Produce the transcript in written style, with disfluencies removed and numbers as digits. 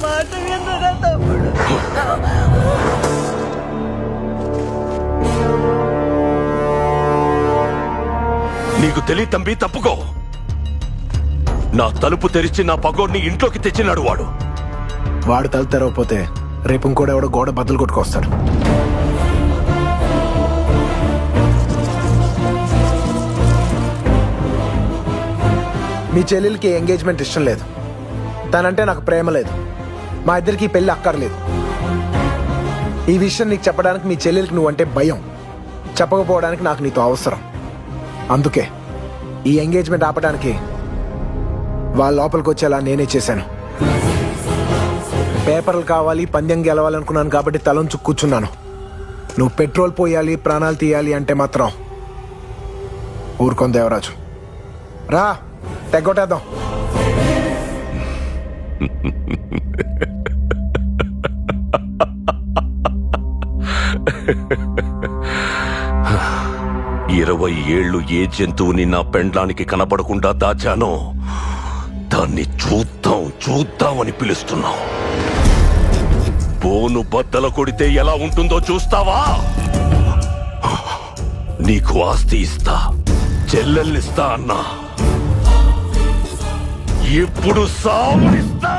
మాట వినరా తమ్ముడు. నీకు తెలియ తంబి, తప్పుకో. నా తలుపు తెరిచి నా పగోడిని ఇంట్లోకి తెచ్చినాడు వాడు. వాడు తలుపు తెరవకపోతే రేపు ఇంకోటి ఎవడో గోడ బద్దలు కొట్టుకొస్తాడు. మీ చెల్లెలకి ఎంగేజ్మెంట్ ఇష్టం లేదు, తనంటే నాకు ప్రేమ లేదు, మా ఇద్దరికి పెళ్లి అక్కర్లేదు. ఈ విషయం నీకు చెప్పడానికి మీ చెల్లెలకి నువ్వంటే భయం, చెప్పకపోవడానికి నాకు నీతో అవసరం. అందుకే ఈ ఎంగేజ్మెంట్ ఆపడానికి వాళ్ళ లోపలికి వచ్చేలా నేనే చేశాను. పేపర్లు కావాలి, పందెం గెలవాలనుకున్నాను కాబట్టి తలంచు కూర్చున్నాను. నువ్వు పెట్రోల్ పోయాలి, ప్రాణాలు తీయాలి అంటే మాత్రం ఊరుకొని దేవరాజు. రా, తెగొట్టేద్దాం. ఇరవై ఏళ్ళు ఏ జంతువుని నా పెండ్లానికి కనపడకుండా దాచానో దాన్ని చూద్దాం చూద్దామని పిలుస్తున్నావు. బోను బద్దల కొడితే ఎలా ఉంటుందో చూస్తావా? నీకు ఆస్తి ఇస్తా, చెల్లెల్నిస్తా అన్నా, ఇప్పుడు సావునిస్తా.